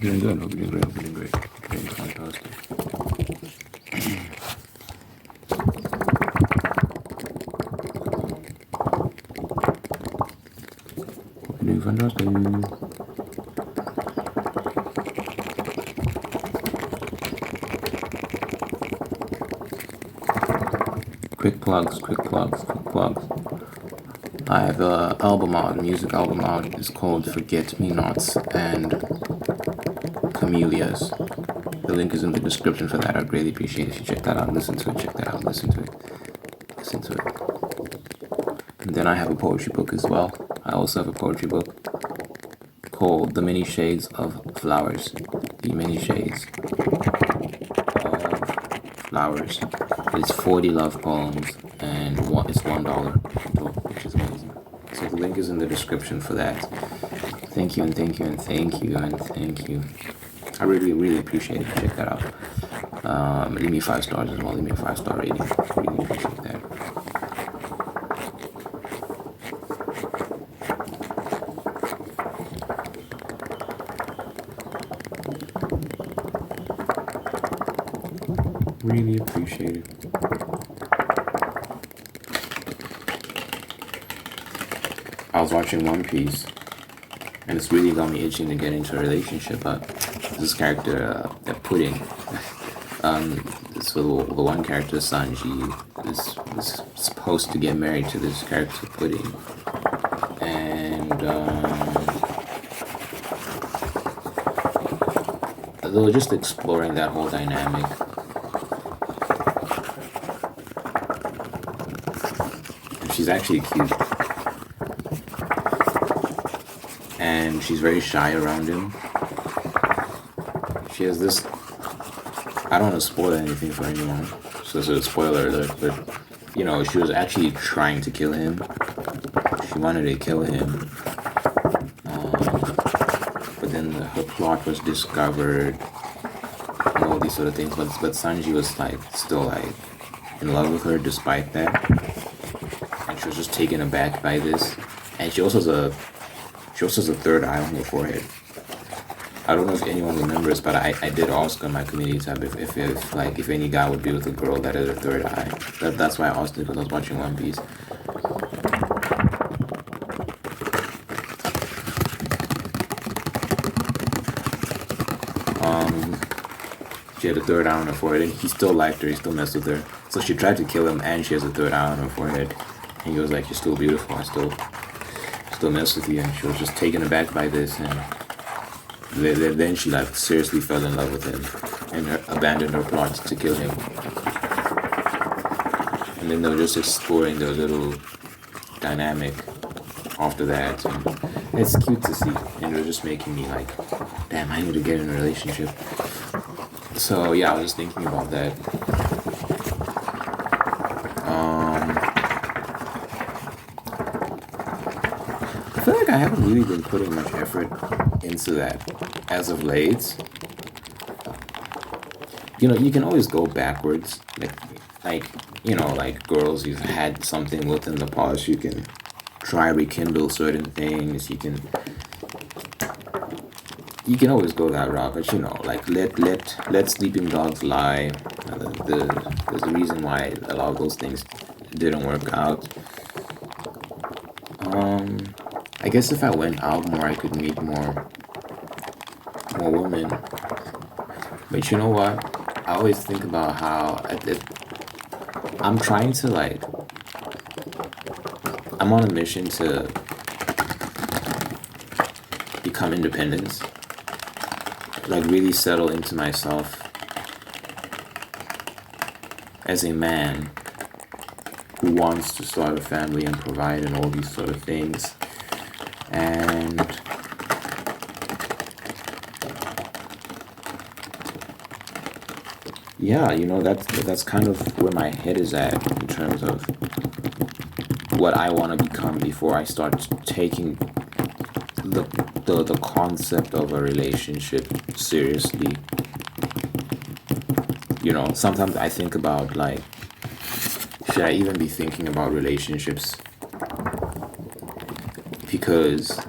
you're doing good. Hope you're doing great. Hope you're doing great. Hope you're doing fantastic. Hope you're doing fantastic. Quick plugs, quick plugs, quick plugs. I have an album out, a music album out. It's called Forget Me Nots and Camellias. The link is in the description for that. I'd greatly appreciate it if you check that out, listen to it, check that out, listen to it, listen to it. And then I have a poetry book as well. I also have a poetry book called The Many Shades of Flowers. The Many Shades of Flowers. It's 40 love poems and it's $1, which is amazing. So the link is in the description for that. Thank you and thank you and thank you and thank you. I really, really appreciate it. Check that out. Leave me 5 stars as well. Leave me a 5-star rating. Really appreciate that. Really appreciate it. I was watching One Piece, and it's really got me itching to get into a relationship, but this character, that Pudding, so the one character, Sanji, is supposed to get married to this character, Pudding, and they were just exploring that whole dynamic. She's actually cute. And she's very shy around him. She has this... I don't want to spoil anything for anyone. So it's a spoiler alert, but... You know, she was actually trying to kill him. She wanted to kill him. But then her plot was discovered. And all these sort of things. But Sanji was like, still like, in love with her despite that. And she was just taken aback by this. And she also has a third eye on her forehead. I don't know if anyone remembers, but I did ask on my community tab if any guy would be with a girl that had a third eye. That's why I asked it, because I was watching One Piece. She had a third eye on her forehead, and he still liked her. He still messed with her. So she tried to kill him, and she has a third eye on her forehead. And he was like, "You're still beautiful. I still mess with you." And she was just taken aback by this, and then she like seriously fell in love with him and abandoned her plots to kill him. And then they were just exploring their little dynamic after that, and it's cute to see, and it was just making me like, damn, I need to get in a relationship. So yeah, I was just thinking about that. I feel like I haven't really been putting much effort into that as of late. You know, you can always go backwards. Like you know, like girls you've had something with in the past, you can try rekindle certain things. You can always go that route, but you know, like let sleeping dogs lie. There's a reason why a lot of those things didn't work out. I guess if I went out more, I could meet more women. But you know what? I always think about how I'm trying to like, I'm on a mission to become independent. Like really settle into myself as a man who wants to start a family and provide and all these sort of things. And yeah, you know, that's kind of where my head is at in terms of what I want to become before I start taking the concept of a relationship seriously. You know, sometimes I think about like, should I even be thinking about relationships? Because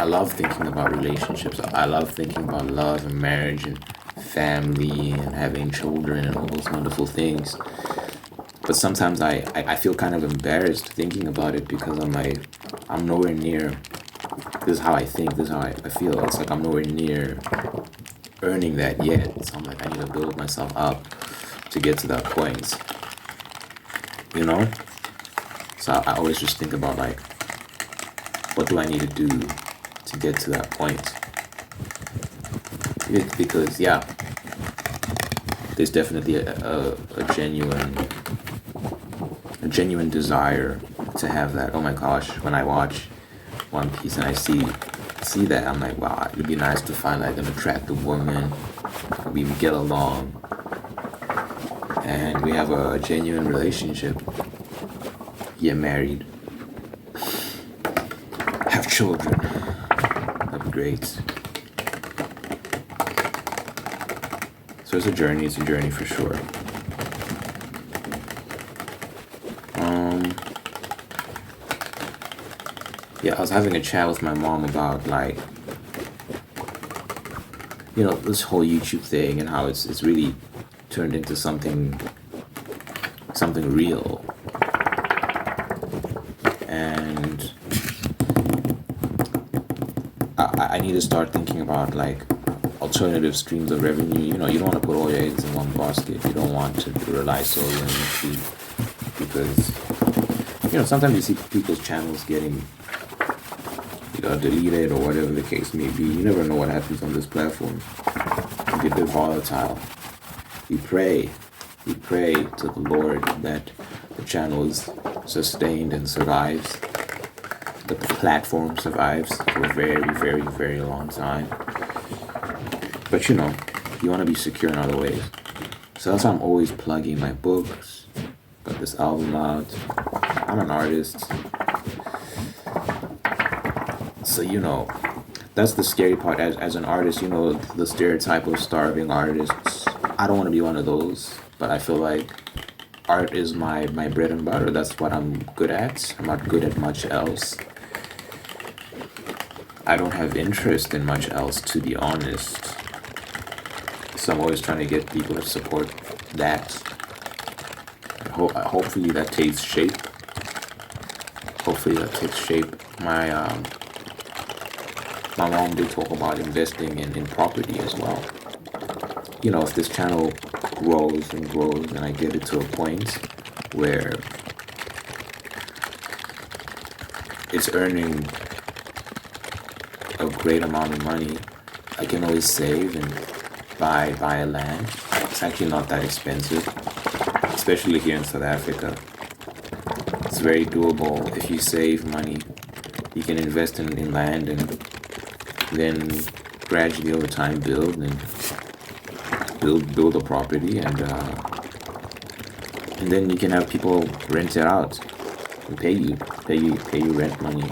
I love thinking about relationships. I love thinking about love and marriage and family and having children and all those wonderful things. But sometimes I feel kind of embarrassed thinking about it because I'm like, I'm nowhere near. This is how I think. This is how I feel. It's like I'm nowhere near earning that yet. So I'm like, I need to build myself up to get to that point. You know? So I always just think about like, what do I need to do to get to that point? Because yeah, there's definitely a genuine desire to have that. Oh my gosh, when I watch One Piece and I see that, I'm like, wow, it'd be nice to find like an attractive woman. We get along and we have a genuine relationship, get married, have children. That'd be great. So it's a journey for sure. Yeah, I was having a chat with my mom about like, you know, this whole YouTube thing and how it's really turned into something real. And I need to start thinking about like alternative streams of revenue. You know, you don't want to put all your eggs in one basket. You don't want to rely solely on YouTube because, you know, sometimes you see people's channels getting deleted or whatever the case may be. You never know what happens on this platform. It can be a bit volatile. We pray to the Lord that the channel is sustained and survives, that the platform survives for a very, very, very long time. But you know, you want to be secure in other ways. So that's why I'm always plugging my books, got this album out. I'm an artist. So, you know, that's the scary part as an artist, you know, the stereotype of starving artists. I don't want to be one of those, but I feel like art is my bread and butter. That's what I'm good at. I'm not good at much else. I don't have interest in much else, to be honest. So I'm always trying to get people to support that. Hopefully that takes shape. My mom did talk about investing in property as well. You know, if this channel grows and grows and I get it to a point where it's earning a great amount of money, I can always save and buy a land. It's actually not that expensive, especially here in South Africa. It's very doable. If you save money, you can invest in land and then gradually over time build a property and then you can have people rent it out and pay you rent money,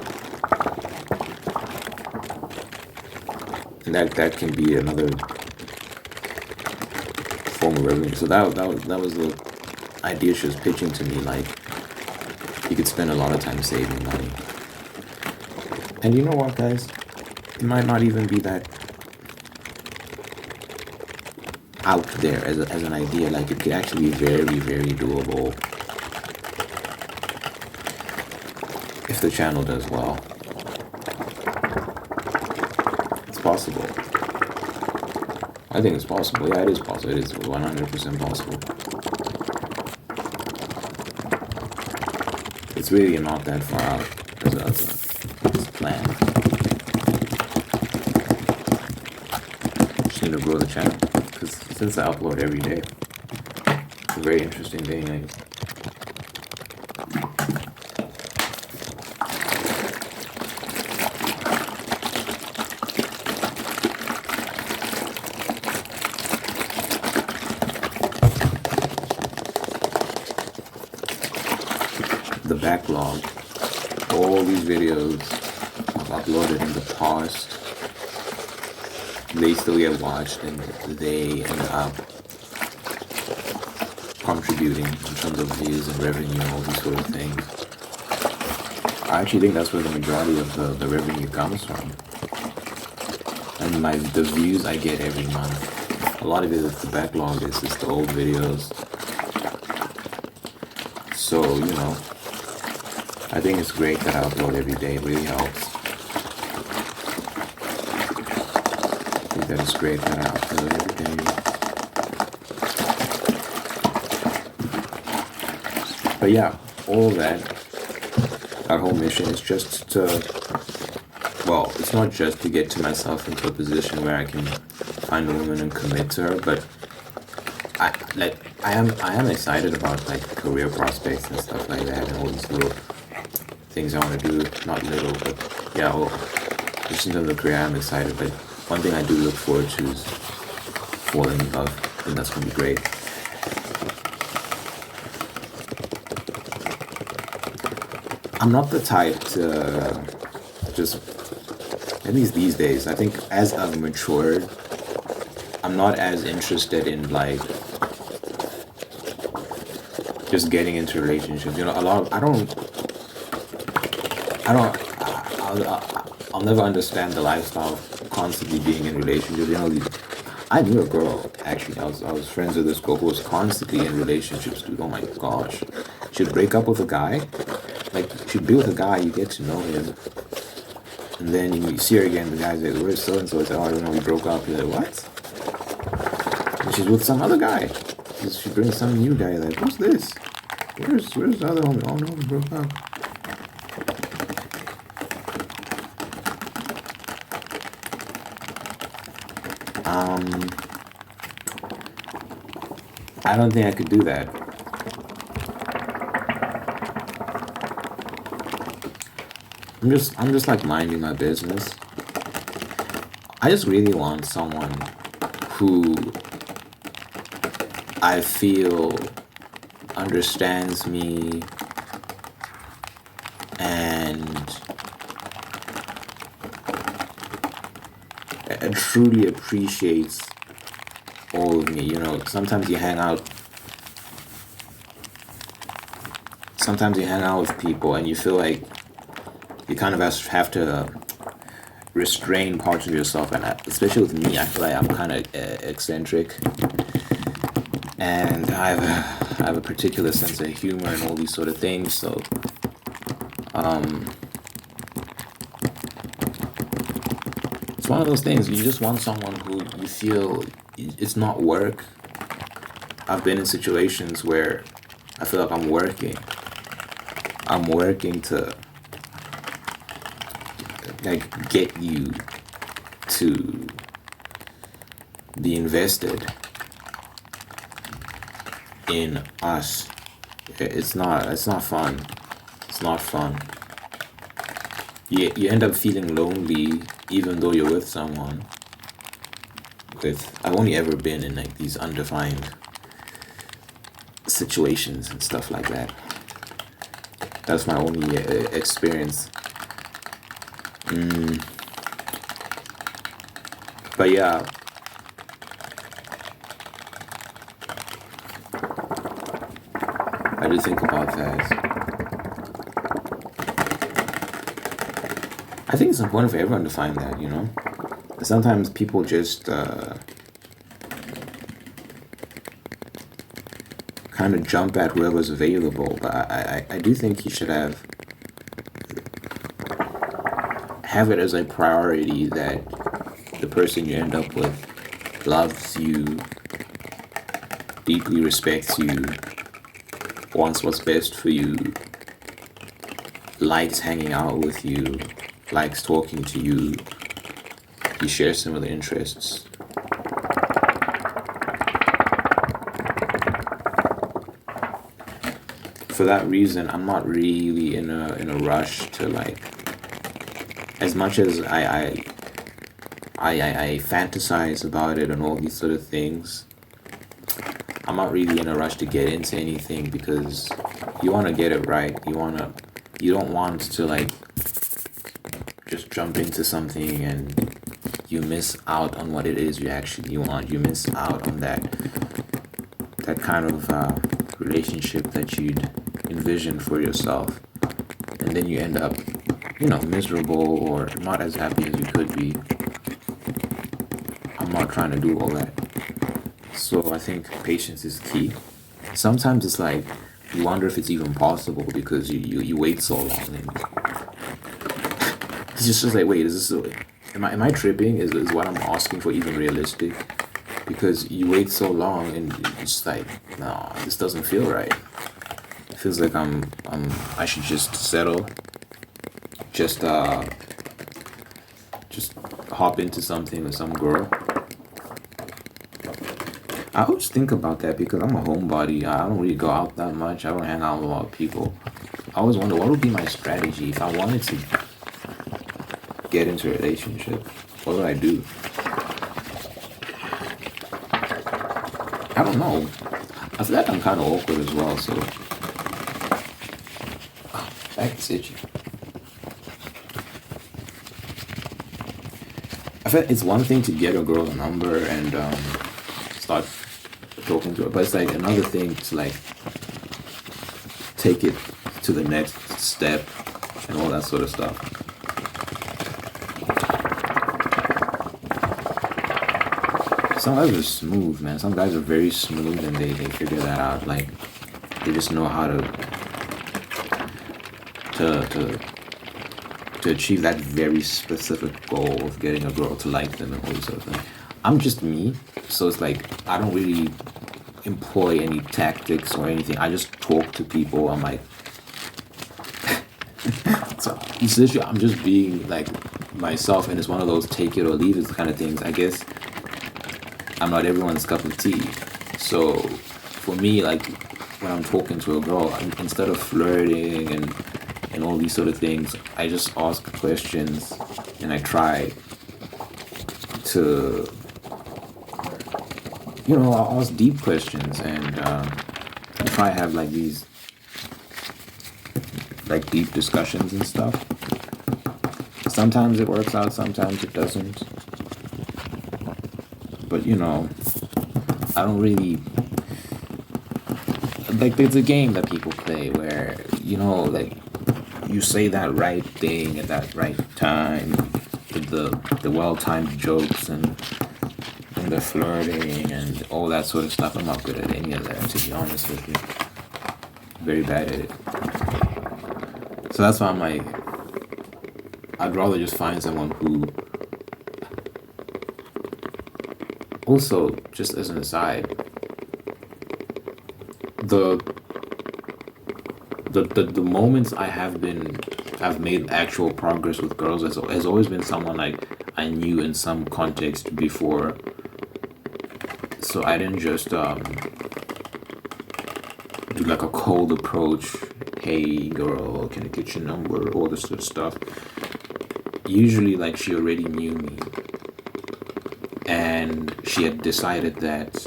and that can be another form of revenue. So that was the idea she was pitching to me, like you could spend a lot of time saving money. And you know what, guys? It might not even be that out there as an idea. Like it could actually be very, very doable if the channel does well. It's possible. I think it's possible. Yeah, it is possible. It is 100% possible. It's really not that far out as a plan. To grow the channel, because since I upload every day, it's a very interesting thing. The backlog, all these videos I've uploaded in the past, they still get watched and they end up contributing in terms of views and revenue and all these sort of things. I actually think that's where the majority of the revenue comes from. And like the views I get every month, a lot of it is the backlog, is just the old videos. So, you know, I think it's great that I upload every day. It really helps. I think that it's great that I upload every day. But yeah, all that whole mission is just to, well, it's not just to get to myself into a position where I can find a woman and commit to her, but I am excited about like career prospects and stuff like that, and all these little things I want to do. Not little, but yeah, well, just in terms of career, I'm excited. But one thing I do look forward to is falling in love. I think that's gonna be great. I'm not the type to just, at least these days, I think as I've matured, I'm not as interested in like just getting into relationships. You know, a lot of, I'll never understand the lifestyle of constantly being in relationships. You know, I knew a girl, actually, I was friends with this girl who was constantly in relationships, dude. Oh my gosh. She'd break up with a guy, like, she'd be with a guy, you get to know him, and then you see her again, the guy's like, where's so-and-so? It's like, oh, I don't know, we broke up. You're like, what? And she's with some other guy. She brings some new guy, like, who's this? Where's the other one? Oh no, we broke up. I don't think I could do that. I'm just like minding my business. I just really want someone who I feel understands me and truly appreciates all of me. You know, sometimes you hang out with people and you feel like you kind of have to restrain parts of yourself, and especially with me, I feel like I'm kind of eccentric, and I have a particular sense of humor and all these sort of things. So it's one of those things, you just want someone who you feel it's not work. I've been in situations where I feel like I'm working to like get you to be invested in us. It's not fun. It's not fun. You end up feeling lonely even though you're with someone. I've only ever been in like these undefined situations and stuff like that. That's my only experience. But yeah, I do think about that. I think it's important for everyone to find that, you know? Sometimes people just kind of jump at whoever's available, but I do think you should have it as a priority that the person you end up with loves you, deeply respects you, wants what's best for you, likes hanging out with you, likes talking to you, you share similar interests. For that reason, I'm not really in a rush to like, as much as I fantasize about it and all these sort of things, I'm not really in a rush to get into anything, because you want to get it right. You don't want to like just jump into something and you miss out on what it is you actually want. You miss out on that kind of relationship that you'd envision for yourself, and then you end up miserable or not as happy as you could be. I'm not trying to do all that. So I think patience is key. Sometimes it's like you wonder if it's even possible because you wait so long, and it's just like, wait, is this am I tripping? Is what I'm asking for even realistic? Because you wait so long and it's like, no, this doesn't feel right. It feels like I should just settle, just just hop into something with some girl. I always think about that because I'm a homebody. I don't really go out that much. I don't hang out with a lot of people. I always wonder what would be my strategy if I wanted to get into a relationship. What would I do? I don't know. I feel like I'm kind of awkward as well, so. Oh, back is itchy. I feel like it's one thing to get a girl's number and start talking to her, but it's like another thing to like take it to the next step and all that sort of stuff. Some guys are smooth, man. Some guys are very smooth and they figure that out. Like they just know how to achieve that very specific goal of getting a girl to like them and all this sort of thing. I'm just me, so it's like I don't really employ any tactics or anything. I just talk to people. I'm like, so essentially, I'm just being like myself, and it's one of those take it or leave it kind of things. I guess I'm not everyone's cup of tea. So for me, like when I'm talking to a girl, instead of flirting and all these sort of things, I just ask questions and I try to, I'll ask deep questions and I try to have like these like deep discussions and stuff. Sometimes it works out, sometimes it doesn't. But I don't really like. There's a game that people play where like you say that right thing at that right time, with the well-timed jokes and the flirting and all that sort of stuff. I'm not good at any of that, to be honest with you. Very bad at it. So that's why I'm like, I'd rather just find someone who. Also, just as an aside, the moments I've made actual progress with girls has always been someone like I knew in some context before. So I didn't just do like a cold approach. Hey girl, can I get your number? All this sort of stuff. Usually, like she already knew me. And she had decided that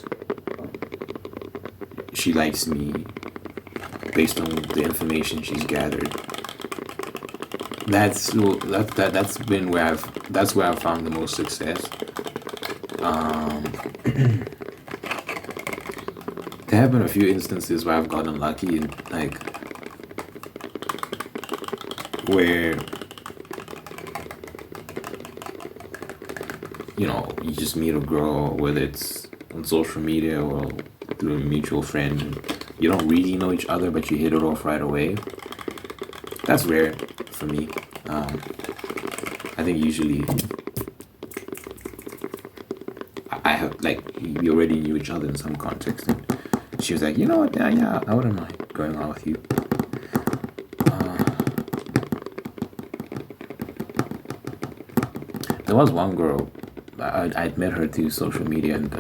she likes me based on the information she's gathered. That's been where I've found the most success. There have been a few instances where I've gotten lucky and like where you just meet a girl, whether it's on social media or through a mutual friend. You don't really know each other, but you hit it off right away. That's rare for me. I think usually I have like we already knew each other in some context, and she was like, you know what, yeah, I wouldn't mind going out with you. There was one girl. I'd met her through social media, and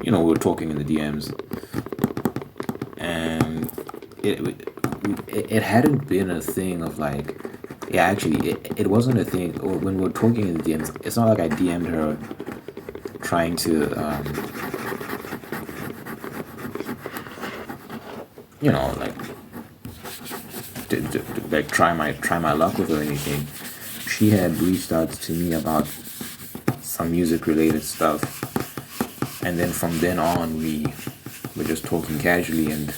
we were talking in the DMs, and it hadn't been a thing of like, yeah, actually, it wasn't a thing. Or when we were talking in the DMs, it's not like I DM'd her trying to, like. To like try my luck with her or anything. She had reached out to me about some music related stuff, and then from then on we were just talking casually, and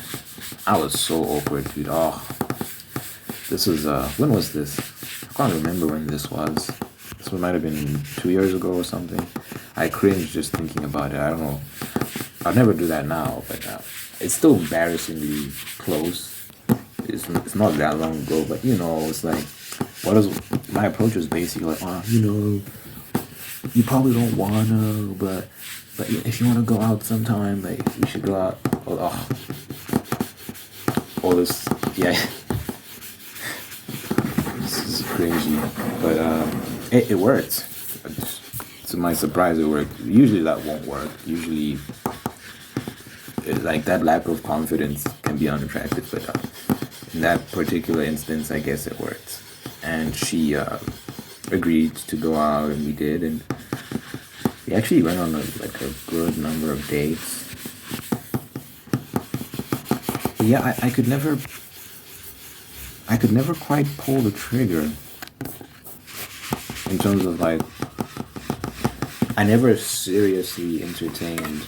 I was so awkward, dude. Oh, this was when was this? I can't remember when this was. This one might have been 2 years ago or something. I cringe just thinking about it. I don't know. I'll never do that now, but it's still embarrassingly close. It's not that long ago, but it's like, my approach was basically like, you probably don't wanna, but if you wanna go out sometime, like we should go out. Oh, all this, yeah. This is cringy, but it worked. To my surprise, it worked. Usually that won't work. Usually, like that lack of confidence can be unattractive, but in that particular instance, I guess it worked. And she agreed to go out, and we did, and we actually went on a good number of dates. But yeah, I could never quite pull the trigger in terms of like, I never seriously entertained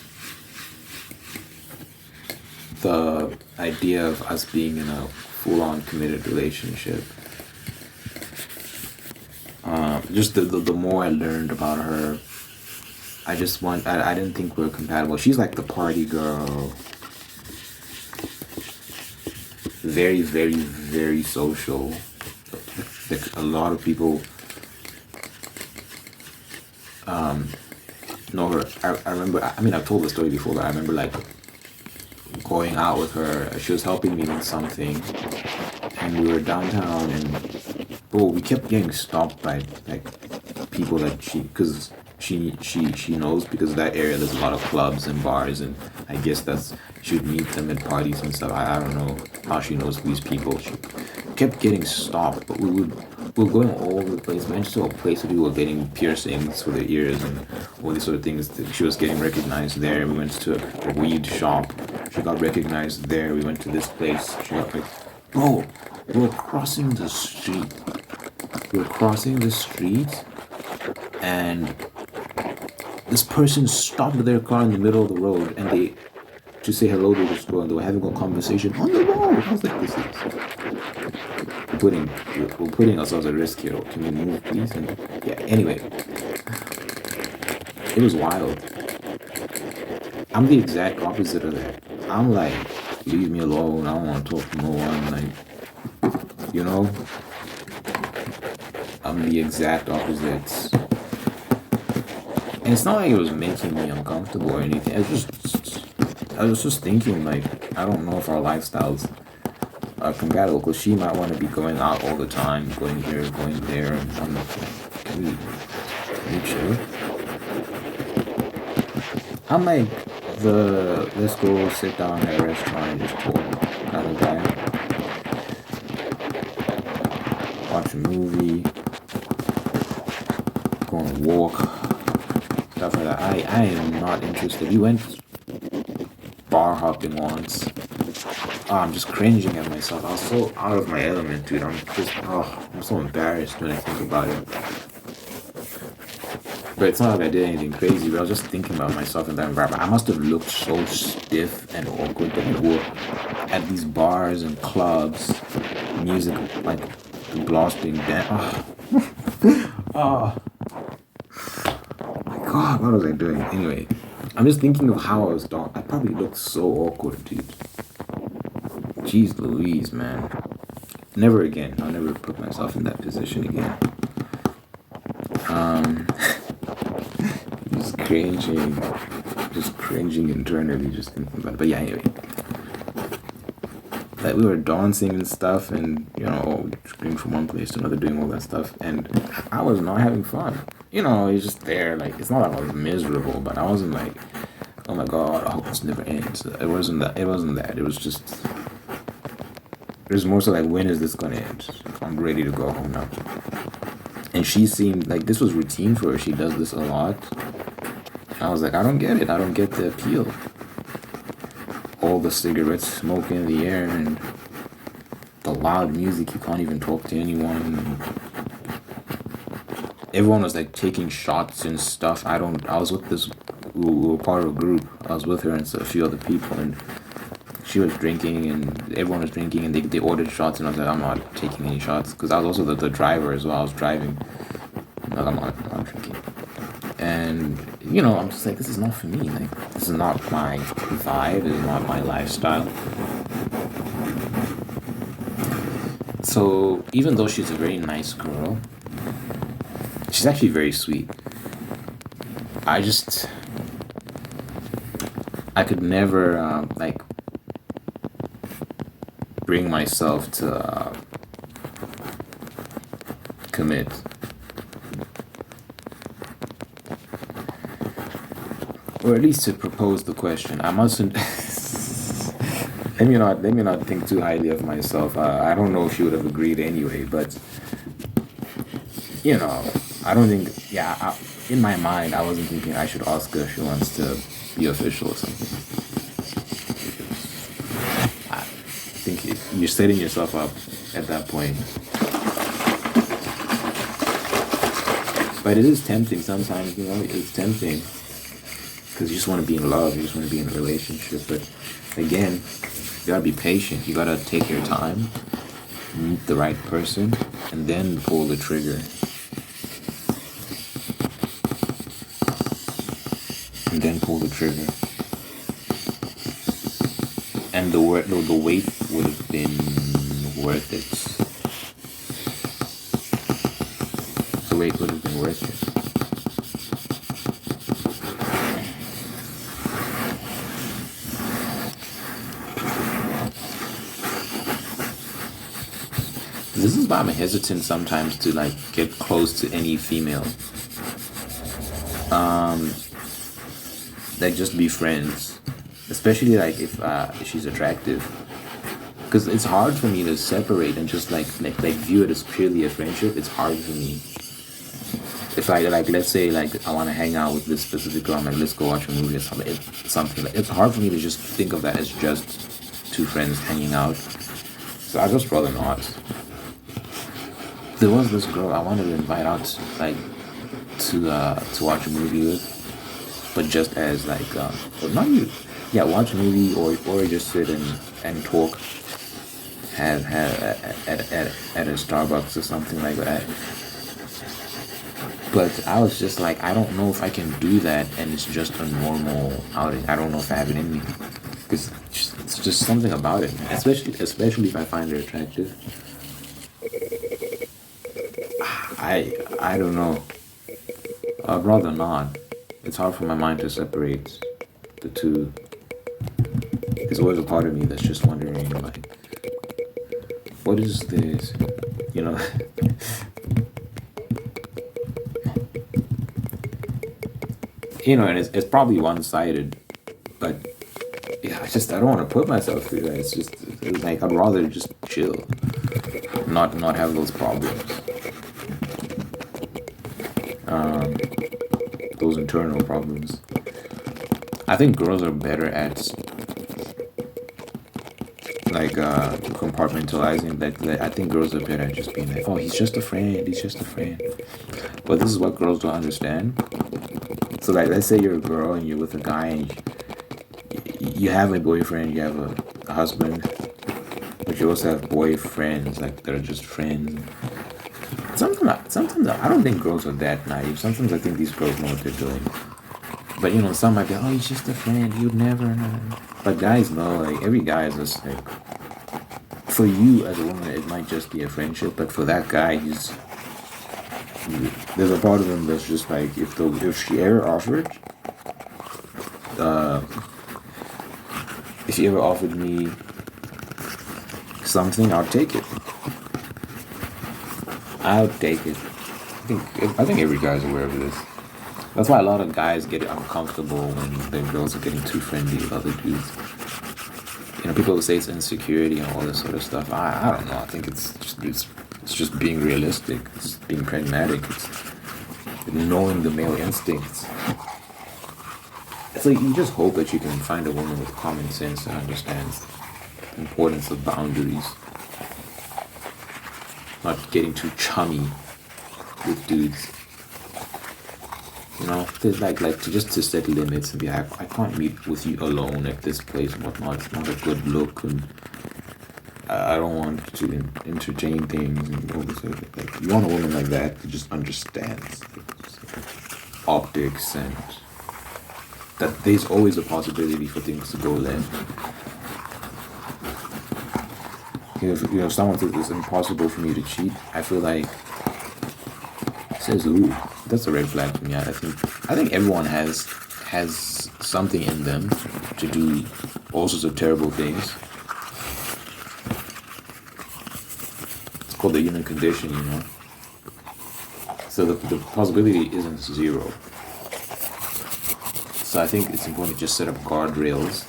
the idea of us being in a full-on committed relationship. Just the more I learned about her, I didn't think we were compatible. She's like the party girl. Very, very, very social. Like a lot of people know her. I remember, I've told the story before, but I remember like going out with her. She was helping me with something, and we were downtown, and we kept getting stopped by like people that she knows, because that area there's a lot of clubs and bars, and I guess she would meet them at parties and stuff. I don't know how she knows these people. She kept getting stopped, but we were going all over the place. We went to a place where people were getting piercings for their ears and all these sort of things. She was getting recognized there. We went to a weed shop. She got recognized there. We went to this place. She got like, bro, we were crossing the street. And this person stopped their car in the middle of the road, and to say hello to this girl, and they were having a conversation on the road. I was like, we're putting ourselves at risk here. Can we move, please? And yeah, anyway, it was wild. I'm the exact opposite of that. I'm like, leave me alone. I don't want to talk to no one. Like, I'm the exact opposite. And it's not like it was making me uncomfortable or anything. I was just thinking, like, I don't know if our lifestyles are compatible, because she might want to be going out all the time, going here, going there, and I'm like, can we chill? I'm like let's go sit down at a restaurant and just talk kind of guy. Watch a movie, go on a walk, stuff like that. I am not interested. We went bar hopping once. I'm just cringing at myself. I was so out of my element, dude. I'm so embarrassed when I think about it. But it's not like I did anything crazy, but I was just thinking about myself in that environment. I must have looked so stiff and awkward that we were at these bars and clubs, music like blasting down. Oh my god, what was I doing? Anyway, I'm just thinking of how I was done. I probably looked so awkward, dude. Jeez Louise, man. Never again. I'll never put myself in that position again. Just cringing internally, just thinking about it. But yeah, anyway. Like, we were dancing and stuff, and, going from one place to another, doing all that stuff, and I was not having fun. It's just there, like, it's not like I was miserable, but I wasn't like, oh my god, I hope this never ends. It wasn't that. It was just, it was more so like, when is this gonna end? I'm ready to go home now. And she seemed like this was routine for her. She does this a lot. I was like, I don't get it. I don't get the appeal. All the cigarette smoke in the air and the loud music. You can't even talk to anyone. Everyone was like taking shots and stuff. I was with this, we were part of a group. I was with her and a few other people, and she was drinking and everyone was drinking and they ordered shots and I was like, I'm not taking any shots because I was also the driver as well. I was driving. Like, I'm not drinking. And, you know, I'm just like, this is not for me. Like, this is not my vibe. This is not my lifestyle. So, even though she's a very nice girl, she's actually very sweet. I could never, like, bring myself to commit. Or at least to propose the question. I mustn't. let me not think too highly of myself. I don't know if she would have agreed anyway, but you know, I don't think. Yeah, in my mind, I wasn't thinking I should ask her if she wants to be official or something. I think you're setting yourself up at that point. But it is tempting sometimes. You know, it's tempting. Because you just want to be in love, you just want to be in a relationship. But again, you gotta be patient. You gotta take your time, meet the right person, and then pull the trigger. And then pull the trigger. And the wait would have been worth it. The wait would have been worth it. This is why I'm hesitant sometimes to like get close to any female. Like just be friends, especially like if she's attractive. Because it's hard for me to separate and just like view it as purely a friendship. It's hard for me. If I like, let's say like I want to hang out with this specific girl, I'm like, let's go watch a movie or something. It's hard for me to just think of that as just two friends hanging out. So I just rather not. There was this girl I wanted to invite out, like, to watch a movie with, but just as like, not you, yeah, watch a movie or just sit and talk, have at a Starbucks or something like that. But I was just like, I don't know if I can do that, and it's just a normal outing. I don't know if I have it in me, because it's just something about it, especially if I find her attractive. I don't know. I'd rather not. It's hard for my mind to separate the two. There's always a part of me that's just wondering, like, what is this? You know? You know, and it's probably one-sided, but yeah, I don't want to put myself through that. It's like I'd rather just chill, not have those problems. Those internal problems. I think girls are better at like compartmentalizing. That I think girls are better at just being like, oh, he's just a friend. But this is what girls don't understand. So like, let's say you're a girl and you're with a guy and you have a boyfriend, you have a husband, but you also have boyfriends like that are just friends. Sometimes I don't think girls are that naive. Sometimes I think these girls know what they're doing. But you know, some might be, oh, he's just a friend. You'd never know. But guys know, like every guy is just like, for you as a woman, it might just be a friendship. But for that guy, there's a part of him that's just like, if she ever offered, if she ever offered me something, I'll take it. I'll take it. I think every guy's aware of this. That's why a lot of guys get uncomfortable when their girls are getting too friendly with other dudes. You know, people say it's insecurity and all this sort of stuff. I don't know. I think it's just being realistic. It's being pragmatic. It's knowing the male instincts. It's like you just hope that you can find a woman with common sense that understands the importance of boundaries. Not getting too chummy with dudes. You know, there's like to set limits and be like, I can't meet with you alone at this place and whatnot. It's not a good look, and I don't want to entertain things and all this. Like, you want a woman like that who just understands optics and that there's always a possibility for things to go left. If someone says it's impossible for me to cheat, I feel like, says who? That's a red flag for me. I think everyone has something in them to do all sorts of terrible things. It's called the human condition, you know. So the possibility isn't zero. So I think it's important to just set up guardrails.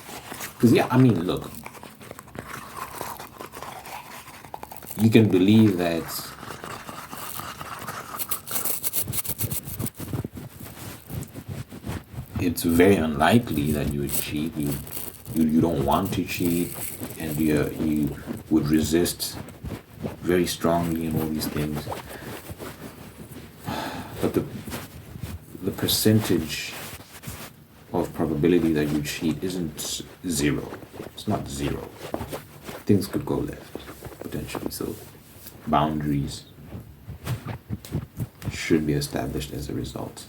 Because yeah, I mean, look, you can believe that it's very unlikely that you would cheat. You don't want to cheat, and you would resist very strongly and all these things. But the percentage of probability that you cheat isn't zero. It's not zero. Things could go left potentially. So boundaries should be established as a result.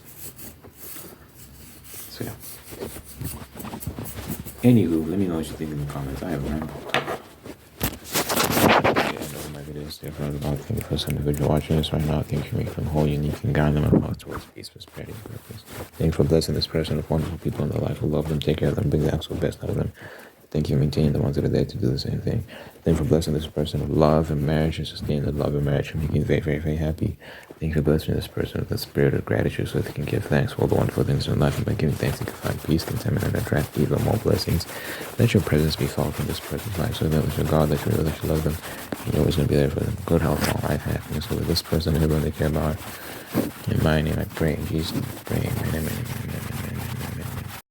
So yeah. Anywho, let me know what you think in the comments. I have rambled. Thank you for some individual watching this right now. Thank you for making them whole, unique, and guide them and walk towards peace, prosperity, and purpose. Thank you for blessing this person with wonderful people in their life who love them, take care of them, bring the absolute best out of them. Thank you for maintaining the ones that are there to do the same thing. Thank you for blessing this person with love and marriage and sustaining the love and marriage and making you very, very, very happy. Thank you for blessing this person with the spirit of gratitude so that they can give thanks for all the wonderful things in life, and by giving thanks they can find peace, contentment, and attract even more blessings. Let your presence be felt in this person's life so that your God, that you know that you love them, and you're always going to be there for them. Good health, long life, happiness, so that this person and everyone they care about. In my name I pray, in Jesus' name, pray, amen, amen, amen.